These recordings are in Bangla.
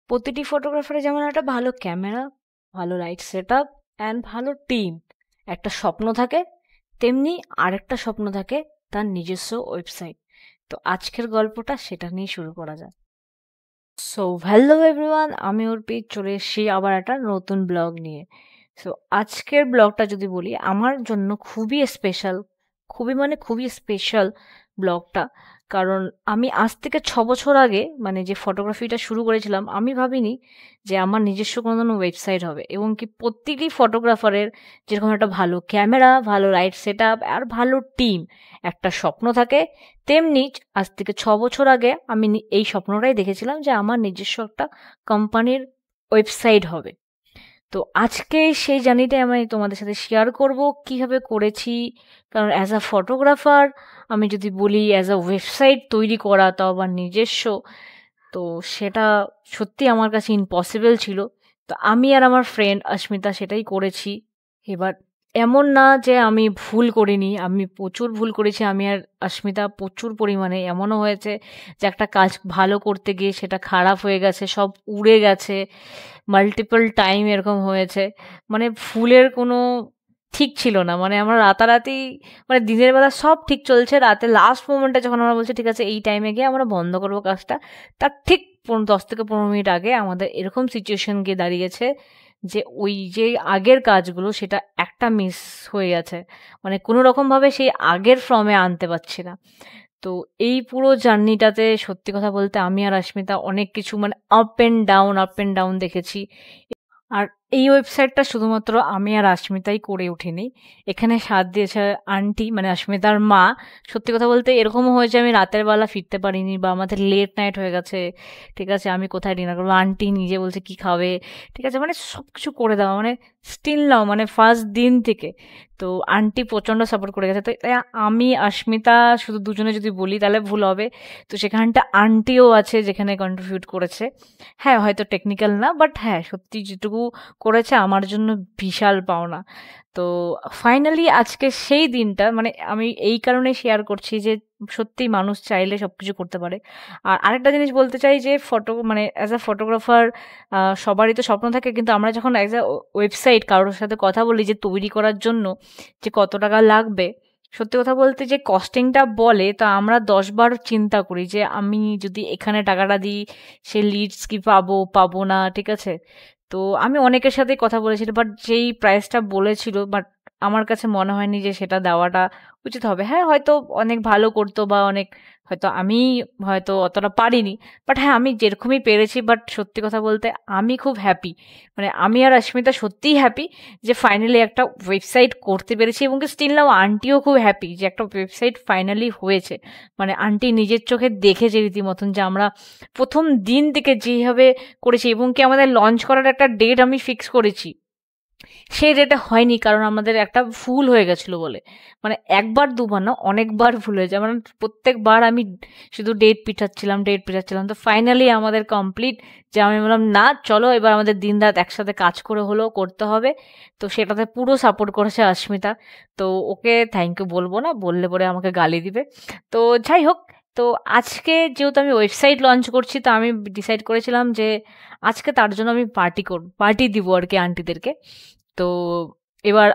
প্রতিটি ফটোগ্রাফারের যেমন একটা ভালো ক্যামেরা, ভালো লাইট সেটআপ অ্যান্ড ভালো টিম, একটা স্বপ্ন থাকে, তেমনি আরেকটা স্বপ্ন থাকে তার নিজস্ব ওয়েবসাইট। তো আজকের গল্পটা সেটা নিয়ে শুরু করা যাক। সো হ্যালো এভরিওয়ান, আমি অর্পিত চলে এসেছি আবার একটা নতুন ব্লগ নিয়ে। সো আজকের ব্লগটা যদি বলি, আমার জন্য খুবই স্পেশাল, খুবই স্পেশাল ব্লগটা। কারণ আমি আজ থেকে 6 বছর আগে মানে যে ফটোগ্রাফিটা শুরু করেছিলাম, আমি ভাবিনি যে আমার নিজস্ব কোনো ওয়েবসাইট হবে, এবং কি প্রত্যেকটি ফটোগ্রাফারের যেরকম একটা ভালো ক্যামেরা, ভালো লাইট সেট আপ আর ভালো টিম, একটা স্বপ্ন থাকে, তেমনি আজ থেকে 6 বছর আগে আমি এই স্বপ্নটাই দেখেছিলাম যে আমার নিজস্ব একটা কোম্পানির ওয়েবসাইট হবে। তো আজকে সেই জার্নিটাই আমি তোমাদের সাথে শেয়ার করব, কিভাবে করেছি। কারণ অ্যাজ আ ফটোগ্রাফার, আমি যদি বলি অ্যাজ আ ওয়েবসাইট তৈরি করা, তাও আবার নিজস্ব, তো সেটা সত্যি আমার কাছে ইম্পসিবল ছিল। তো আমি আর আমার ফ্রেন্ড অস্মিতা সেটাই করেছি। এবার এমন না যে আমি ভুল করিনি, আমি প্রচুর ভুল করেছি। আমি আর অস্মিতা প্রচুর পরিমাণে এমনও হয়েছে যে একটা কাজ ভালো করতে গিয়ে সেটা খারাপ হয়ে গেছে, সব উড়ে গেছে, মাল্টিপল টাইম এরকম হয়েছে। মানে ভুলের কোনো ঠিক ছিল না। মানে আমরা রাতারাতি, মানে দিনের বেলা সব ঠিক চলছে, রাতে লাস্ট মোমেন্টে যখন আমরা বলছি ঠিক আছে এই টাইমে গিয়ে আমরা বন্ধ করবো কাজটা, তার ঠিক 10 থেকে 15 মিনিট আগে আমাদের এরকম সিচুয়েশন গিয়ে দাঁড়িয়েছে যে ওই যে আগের কাজগুলো সেটা একটা মিস হয়ে গেছে। মানে কোনো রকমভাবে সেই আগের ফর্মে আনতে পারছি না। তো এই পুরো জার্নিটাতে সত্যি কথা বলতে আমি আর অস্মিতা অনেক কিছু মানে আপ অ্যান্ড ডাউন দেখেছি। আর এই ওয়েবসাইটটা শুধুমাত্র আমি আর আস্মিতাই করে উঠিনি, এখানে সাথ দিয়েছে আন্টি, মানে অস্মিতার মা। সত্যি কথা বলতে এরকমও হয়েছে আমি রাতের বেলা ফিরতে পারিনি, বা আমাদের লেট নাইট হয়ে গেছে, ঠিক আছে, আমি কোথায় ডিনার করবো, আন্টি নিজে বলছে কি খাবে, ঠিক আছে, মানে সব কিছু করে দেওয়া, মানে স্টিল নাও, মানে ফার্স্ট দিন থেকে। তো আন্টি প্রচণ্ড সাপোর্ট করে গেছে। তো তাই আমি অস্মিতা শুধু দুজনে যদি বলি তাহলে ভুল হবে। তো সেখানটা আন্টিও আছে যেখানে কন্ট্রিবিউট করেছে। হ্যাঁ, হয়তো টেকনিক্যাল না, বাট হ্যাঁ সত্যি যেটুকু করেছে আমার জন্য বিশাল পাওনা। তো ফাইনালি আজকে সেই দিনটা, মানে আমি এই কারণে শেয়ার করছি যে সত্যি মানুষ চাইলে সব কিছু করতে পারে। আর আরেকটা জিনিস বলতে চাই যে মানে অ্যাজ আ ফটোগ্রাফার সবারই তো স্বপ্ন থাকে, কিন্তু আমরা যখন অ্যাজ আ ওয়েবসাইট কারোর সাথে কথা বলি যে তৈরি করার জন্য যে কত টাকা লাগবে, সত্যি কথা বলতে যে কস্টিংটা বলে, তো আমরা 10 বার চিন্তা করি যে আমি যদি এখানে টাকাটা দিই সে লিডস কি পাবো না, ঠিক আছে। তো আমি অনেকের সাথে কথা বলেছিলাম, বাট যেই প্রাইসটা বলেছিল, বাট আমার কাছে মনে হয়নি যে সেটা দেওয়াটা উচিত হবে। হ্যাঁ, হয়তো অনেক ভালো করতো, বা অনেক হয়তো আমি হয়তো অতটা পারিনি, বাট হ্যাঁ আমি যেরকমই পেরেছি। বাট সত্যি কথা বলতে আমি খুব হ্যাপি, মানে আমি আর অস্মিতা সত্যিই হ্যাপি যে ফাইনালি একটা ওয়েবসাইট করতে পেরেছি, এবং স্টিল নাও আন্টিও খুব হ্যাপি যে একটা ওয়েবসাইট ফাইনালি হয়েছে। মানে আন্টি নিজের চোখে দেখেছে রীতিমতন যে আমরা প্রথম দিন থেকে যেভাবে করেছি, এবং কি আমাদের লঞ্চ করার একটা ডেট আমি ফিক্স করেছি, সেই ডেটে হয়নি কারণ আমাদের একটা ভুল হয়ে গেছিল বলে। মানে একবার দুবার না, অনেকবার ভুল হয়ে যায়, মানে প্রত্যেকবার আমি শুধু ডেট পিঠাচ্ছিলাম। তো ফাইনালি আমাদের কমপ্লিট, যে আমি বললাম না চলো এবার আমাদের দিন রাত একসাথে কাজ করে হলেও করতে হবে। তো সেটাতে পুরো সাপোর্ট করেছে অস্মিতা। তো ওকে থ্যাংক ইউ বলবো না, বললে পরে আমাকে গালি দিবে। তো যাই হোক, তো আজকে যেহেতু আমি ওয়েবসাইট লঞ্চ করছি, তো আমি ডিসাইড করেছিলাম যে আজকে তার জন্য আমি পার্টি দিব আর কি আন্টিদেরকে। তো এবার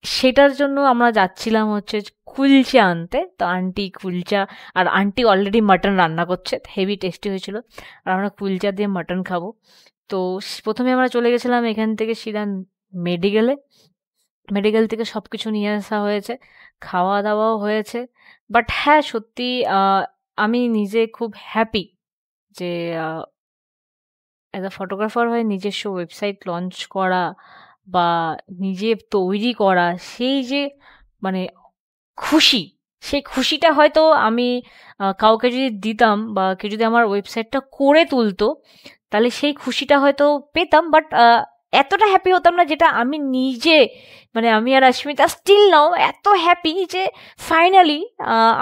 সেটার জন্য আমরা যাচ্ছিলাম হচ্ছে কুলচা আনতে। তো আন্টি কুলচা, আর আন্টি অলরেডি মাটন রান্না করছে, হেভি টেস্টি হয়েছিল, আর আমরা কুলচা দিয়ে মাটন খাবো। তো প্রথমে আমরা চলে গেছিলাম এখান থেকে সিধা মেডিকেলে। মেডিকেল থেকে সব কিছু নিয়ে আসা হয়েছে, খাওয়া দাওয়াও হয়েছে। বাট হ্যাঁ সত্যি আমি নিজে খুব হ্যাপি যে অ্যাজ আ ফটোগ্রাফার হয়ে নিজস্ব ওয়েবসাইট লঞ্চ করা, বা নিজে তৈরি করা, সেই যে মানে খুশি, সেই খুশিটা হয়তো আমি কাউকে যদি দিতাম, বা কেউ যদি আমার ওয়েবসাইটটা করে তুলতো, তাহলে সেই খুশিটা হয়তো পেতাম, বাট এতটা হ্যাপি হতাম না যেটা আমি নিজে, মানে আমি আর অস্মিতা স্টিল নাও এত হ্যাপি যে ফাইনালি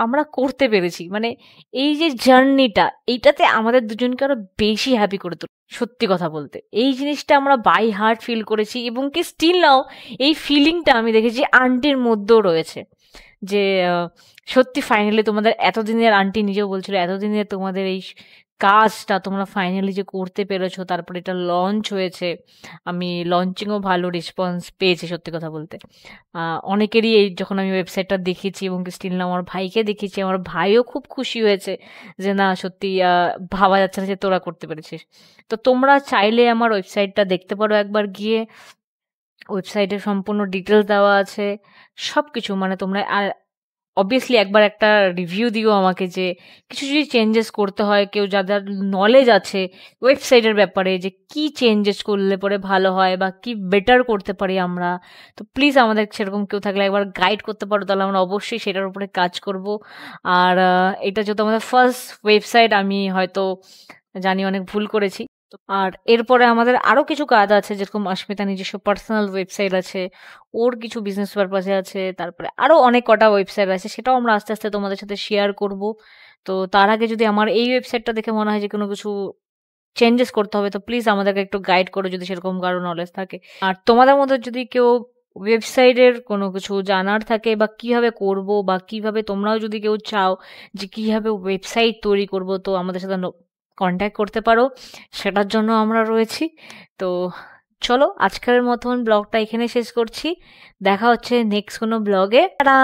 আমরা করতে পেরেছি। মানে এই যে জার্নিটা, এইটাতে আমাদের দুজনকে আরো বেশি হ্যাপি করে তোলে। সত্যি কথা বলতে এই জিনিসটা আমরা বাই হার্ট ফিল করেছি, এবং কি স্টিল নাও এই ফিলিংটা আমি দেখেছি আন্টির মধ্যেও রয়েছে যে সত্যি ফাইনালি তোমাদের এতদিনের, আন্টি নিজেও বলছিল এতদিনের তোমাদের এই কাজটা তোমরা ফাইনালি যে করতে পেরেছো, তারপরে এটা লঞ্চ হয়েছে, আমি লঞ্চিংও ভালো রেসপন্স পেয়েছি সত্যি কথা বলতে। অনেকেরই এই যখন আমি ওয়েবসাইটটা দেখেছি এবং স্টিল না আমার ভাইকে দেখেছি, আমার ভাইও খুব খুশি হয়েছে যে না সত্যি ভাবা যাচ্ছে না যে তোরা করতে পেরেছিস। তো তোমরা চাইলে আমার ওয়েবসাইটটা দেখতে পারো একবার গিয়ে, ওয়েবসাইটে সম্পূর্ণ ডিটেলস দেওয়া আছে সব কিছু। মানে তোমরা আর অবভিয়াসলি একবার একটা রিভিউ দিও আমাকে যে কিছু যদি চেঞ্জেস করতে হয়, কেউ যাদের নলেজ আছে ওয়েবসাইটের ব্যাপারে যে কি চেঞ্জেস করলে পরে ভালো হয় বা কি বেটার করতে পারি আমরা, তো প্লিজ আমাদের সেরকম কেউ থাকলে একবার গাইড করতে পারো, তাহলে আমরা অবশ্যই সেটার উপরে কাজ করব। আর এটা যেহেতু আমাদের ফার্স্ট ওয়েবসাইট, আমি হয়তো জানি অনেক ভুল করেছি। আর এরপরে আমাদের আরো কিছু কাজ আছে, যেরকম অস্মিতা নিজস্ব পার্সোনাল ওয়েবসাইট আছে, ওর কিছু বিজনেস পারপাসে আছে, তারপরে আরো অনেক কটা ওয়েবসাইট আছে, সেটাও আমরা আস্তে আস্তে তোমাদের সাথে শেয়ার করব। তো তার আগে যদি আমার এই ওয়েবসাইটটা দেখে মনে হয় যে কোনো কিছু চেঞ্জেস করতে হবে, তো প্লিজ আমাদেরকে একটু গাইড করো যদি সেরকম কারো নলেজ থাকে। আর তোমাদের মধ্যে যদি কেউ ওয়েবসাইটের কোনো কিছু জানার থাকে বা কিভাবে করব, বা কিভাবে তোমরাও যদি কেউ চাও যে কিভাবে ওয়েবসাইট তৈরি করব, তো আমাদের সাথে কন্ট্যাক্ট করতে পারো, সেটার জন্য আমরা রয়েছি। তো চলো আজকের মতন ব্লগটা এখানে শেষ করছি, দেখা হচ্ছে নেক্সট কোনো ব্লগে। টাটা।